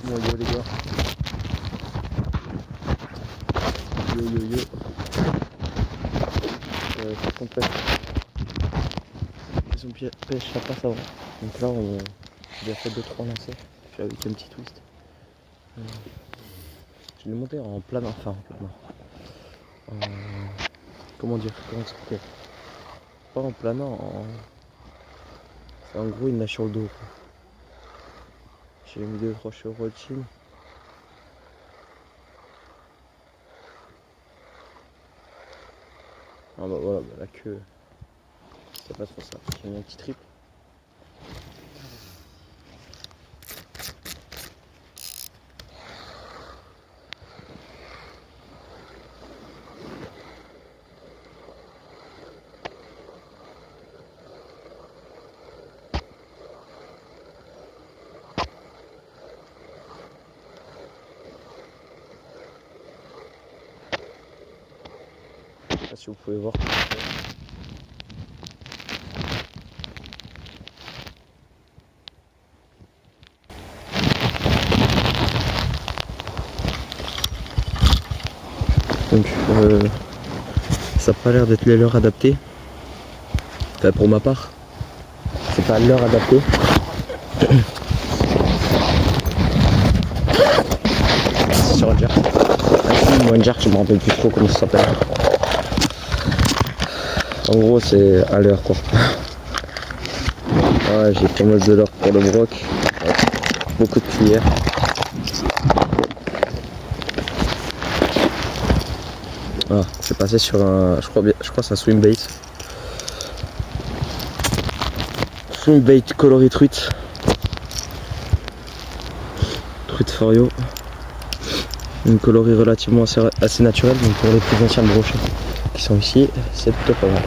Bon yo les gars. Yo. Par contre son pêche ça passe avant. Donc là on a fait 2-3 lancers. Puis avec un petit twist. Je l'ai monté en planant, enfin en planant. Comment expliquer? Pas en planant, c'est en gros il nage sur le dos. J'ai mis 2-3 chevaux de Chine. Ah bah voilà, la queue, c'est pas trop ça. J'ai mis un petit triple. Je sais pas si vous pouvez voir. Donc ça n'a pas l'air d'être les leurres adaptés. Enfin pour ma part, c'est pas l'heure adaptée. C'est sur un jerk. Un jerk, je me rappelle plus trop comment ça s'appelle. En gros c'est à l'heure quoi. Ouais, j'ai pas mal de leurre pour le broc. Ouais, beaucoup de cuillères. Ah, c'est passé sur un, je crois que c'est un swim bait. Swim bait coloris truite. Truite Forio. Une coloris relativement assez naturelle, donc pour les plus anciens brochets qui sont ici, c'est plutôt pas mal.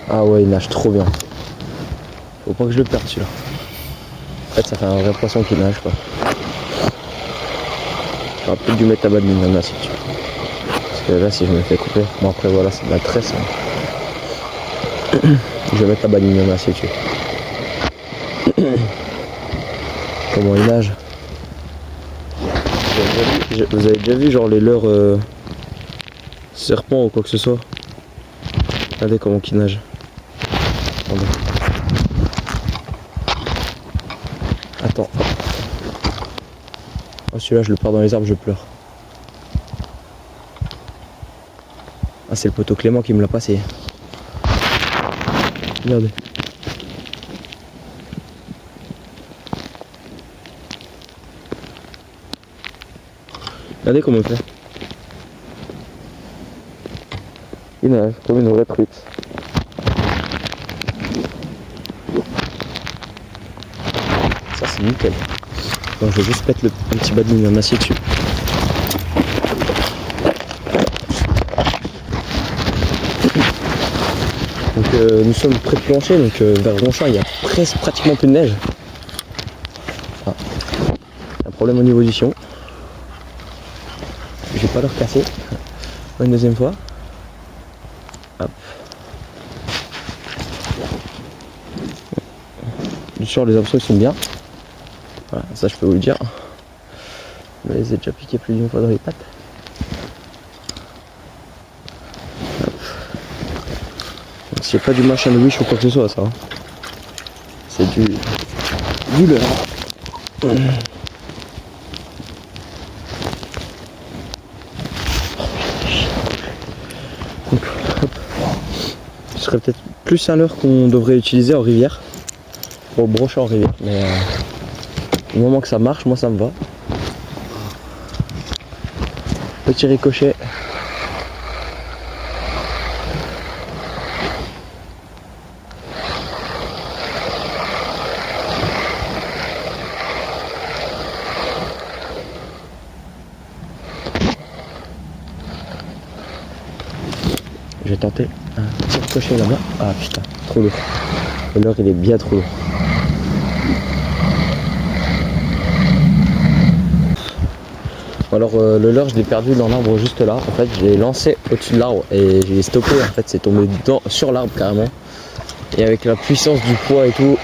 Ah ouais, il nage trop bien. Faut pas que je le perde celui-là. En fait, ça fait un vrai poisson qui nage quoi. J'aurais peut-être dû mettre la badminton là si tu veux. Parce que là, si je me fais couper, bon après voilà, c'est de la tresse. Hein. Je vais mettre la badminton là si tu veux. Comment il nage. Vous avez déjà vu genre les leurres serpents ou quoi que ce soit. Regardez comment il nage. Attends. Oh, celui-là je le perds dans les arbres, je pleure. Ah, c'est le poteau Clément qui me l'a passé. Regardez. Regardez comment il fait. Il nage comme une vraie truite. Ça c'est nickel. Donc je vais juste mettre un petit badminton en acier dessus. Donc nous sommes près de Plancher, donc vers Ronchamp il y a pratiquement plus de neige. Ah. Un problème au niveau du sion. Je vais pas leur casser. Une deuxième fois. Hop. Bien sûr les abceaux ils sont bien. Voilà, ça je peux vous le dire. Je les ai déjà piqués plus d'une fois dans les pattes. C'est pas du machin de wish ou quoi que ce soit ça. Hein. C'est du leurre. Donc, hop. Ce serait peut-être plus un leurre qu'on devrait utiliser en rivière. Pour brocher en rivière. Mais du moment que ça marche, moi ça me va. Petit ricochet. Je vais tenter un petit ricochet là-bas. Ah putain, trop lourd. Le leurre il est bien trop lourd. Alors le leurre je l'ai perdu dans l'arbre juste là. En fait je l'ai lancé au-dessus de l'arbre et je l'ai stoppé. En fait c'est tombé sur l'arbre carrément. Et avec la puissance du poids et tout,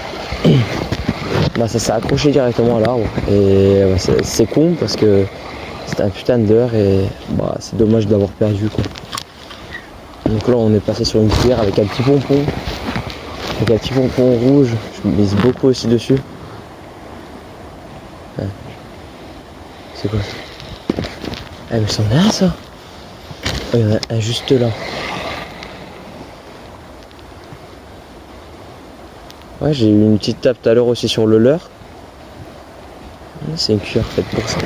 bah ça s'est accroché directement à l'arbre. Et bah, c'est con parce que c'était un putain de leurre et bah c'est dommage d'avoir perdu quoi. Donc là on est passé sur une cuillère avec un petit pompon. Avec un petit pompon rouge, je mise beaucoup aussi dessus. Ouais. C'est quoi ça? Ah mais c'en est un ça. Oh, il y en a un juste là. Ouais, j'ai eu une petite tape tout à l'heure aussi sur le leurre. C'est une cuillère faite pour ça.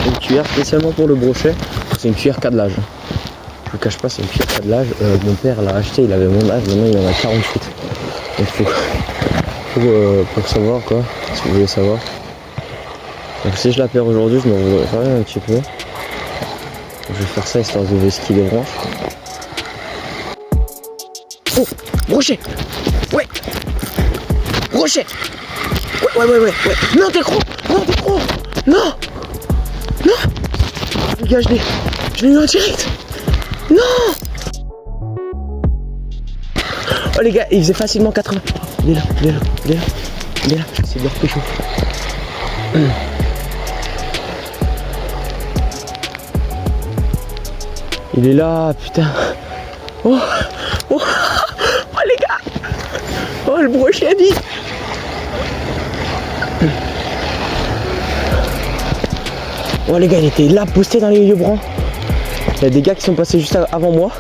Une cuillère spécialement pour le brochet. C'est une cuillère câblage. Je vous cache pas, c'est une cuillère câblage. Mon père l'a acheté, il avait mon âge, maintenant il en a 48. Donc pour savoir quoi, si vous voulez savoir. Donc si je la perds aujourd'hui, je m'en voudrais quand même un petit peu. Je vais faire ça histoire de vesquiller les branches. Oh, brochet. Ouais. Brochet. Ouais. Non, t'es gros. Non. Les gars, je l'ai eu en direct. Non. Oh les gars, il faisait facilement 80. Il est là. Je vais essayer de le repêcher. Il est là, putain. Oh les gars. Oh le brochet dit. Oh les gars, il était là posté dans les vieux brancs. Il y a des gars qui sont passés juste avant moi.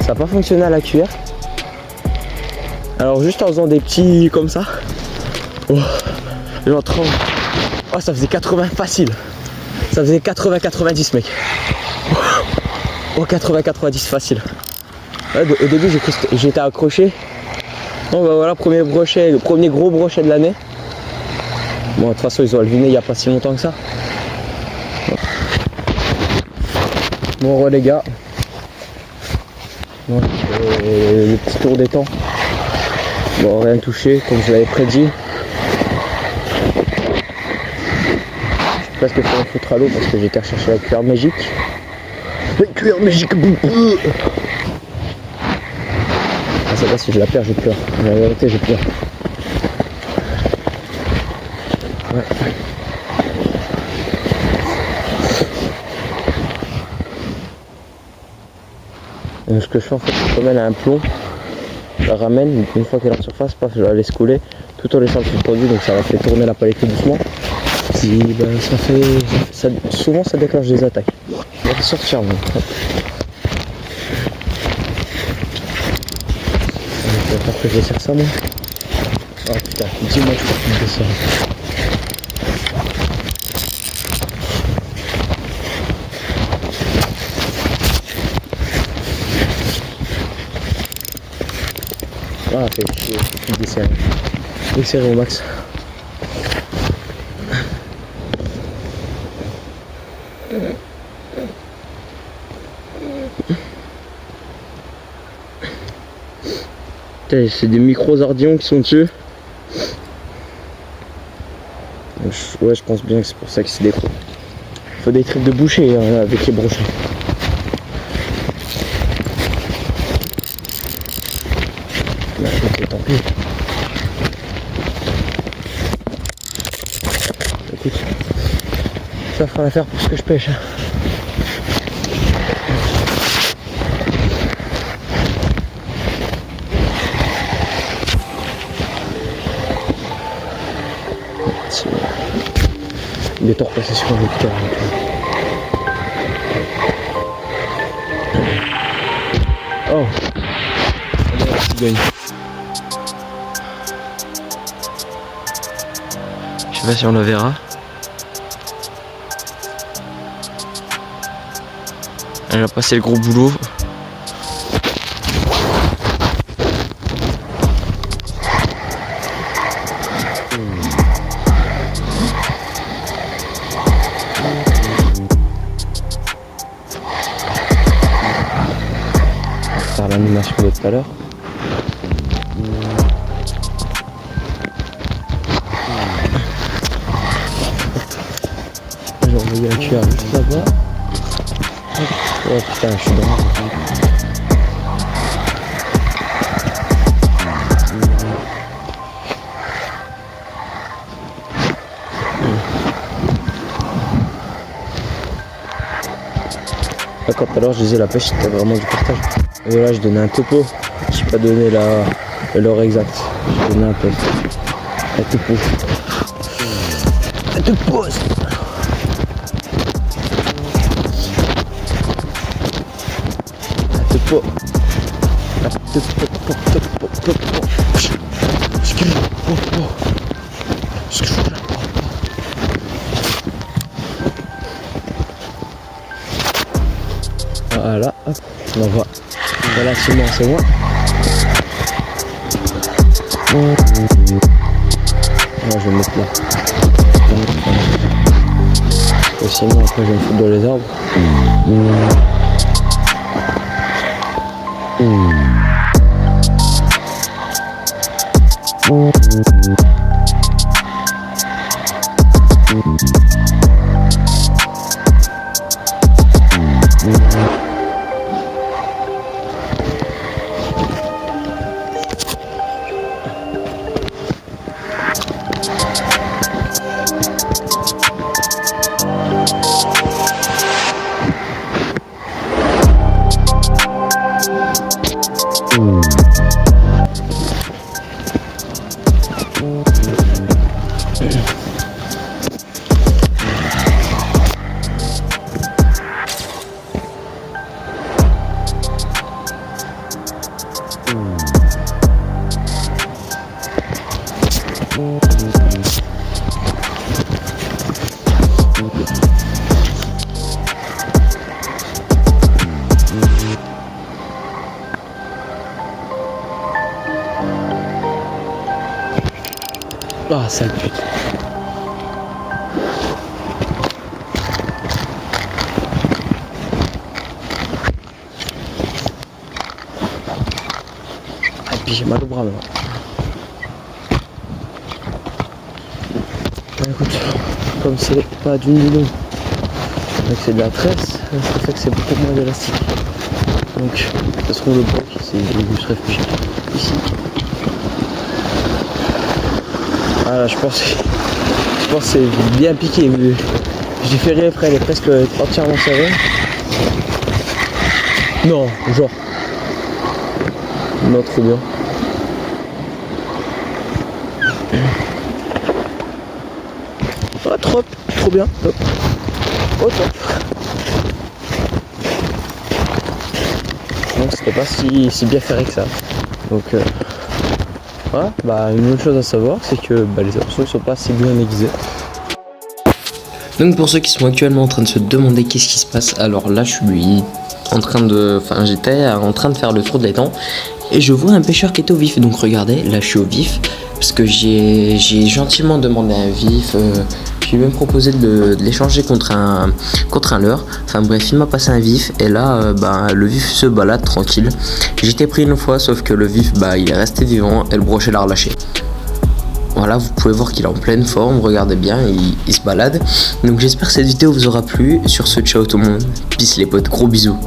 Ça n'a pas fonctionné à la cuillère. Alors juste en faisant des petits comme ça. Oh, genre 30. Oh ça faisait 80 facile. Ça faisait 80-90 mec. Oh 80-90 facile. Ouais, au début j'étais accroché. Bon bah voilà, premier brochet, le premier gros brochet de l'année. Bon de toute façon ils ont alluné il n'y a pas si longtemps que ça. Bon les gars. Bon, le petit tour des temps. Bon rien touché comme je l'avais prédit. Je sais pas ce que je vais foutre à l'eau parce que j'ai qu'à chercher la cuillère magique. La cuillère magique. Ah c'est pas si je la perds je pleure. En vérité je pleure. Ouais. Donc ce que je fais en fait, c'est comme elle a un plomb, je la ramène, une fois qu'elle est en surface, paf, je la laisse couler, tout en laissant le suspendu, donc ça va faire tourner la palette tout doucement. Puis ben, souvent ça déclenche des attaques. On va sortir bon. Je vais faire que je vais faire ça moi. Oh putain, dis-moi je peux faire ça. Ah, fait chier, c'est desserré. Desserré au max. C'est des micros ardillons qui sont dessus. Ouais, je pense bien que c'est pour ça que c'est des gros. Faut des trucs de boucher hein, avec les brochets. Bah, ok, tant pis. Écoute, ça fera l'affaire pour ce que je pêche. Hein. Il est temps de repasser sur un autre terrain. Oh, gagne. Je sais pas si on le verra. Elle a passé le gros boulot. Faire l'animation de tout à l'heure. J'ai envoyé la cuillère juste là-bas. Oh putain, je suis dedans. Là, quand tout à l'heure je disais la pêche c'était vraiment du partage. Et là je donnais un topo. J'ai pas donné l'heure exacte. J'ai donné un peu. Un topo. Un topo. Un topo. Voilà, hop, on va relativement c'est loin. Là, je vais me mettre là. Et sinon après je vais me foutre dans les arbres. Ah, sale pute. Et puis j'ai mal au bras maintenant. Écoute, comme c'est pas du nylon, donc c'est de la tresse, ça fait que c'est beaucoup moins d'élastique. Donc ça se trouve le bloc, c'est où je réfugie ici. Ah là je pense que c'est bien piqué vu. J'ai fait rien après, elle est presque entièrement serrée. Non, genre. Non, trop bien. Ah, trop bien, top. Oh, top. Donc c'était pas si bien ferré que ça. Donc voilà, bah une autre chose à savoir, c'est que les options ne sont pas si bien aiguisées. Donc pour ceux qui sont actuellement en train de se demander qu'est-ce qui se passe, alors là je suis j'étais en train de faire le tour de l'étang et je vois un pêcheur qui est au vif. Donc regardez, là je suis au vif parce que j'ai gentiment demandé un vif. J'ai même proposé de l'échanger contre un leurre. Enfin bref, il m'a passé un vif et là le vif se balade tranquille. J'étais pris une fois, sauf que le vif il est resté vivant et le brochet l'a relâché. Voilà, vous pouvez voir qu'il est en pleine forme, regardez bien, il se balade. Donc j'espère que cette vidéo vous aura plu. Sur ce, ciao tout le monde, peace les potes, gros bisous.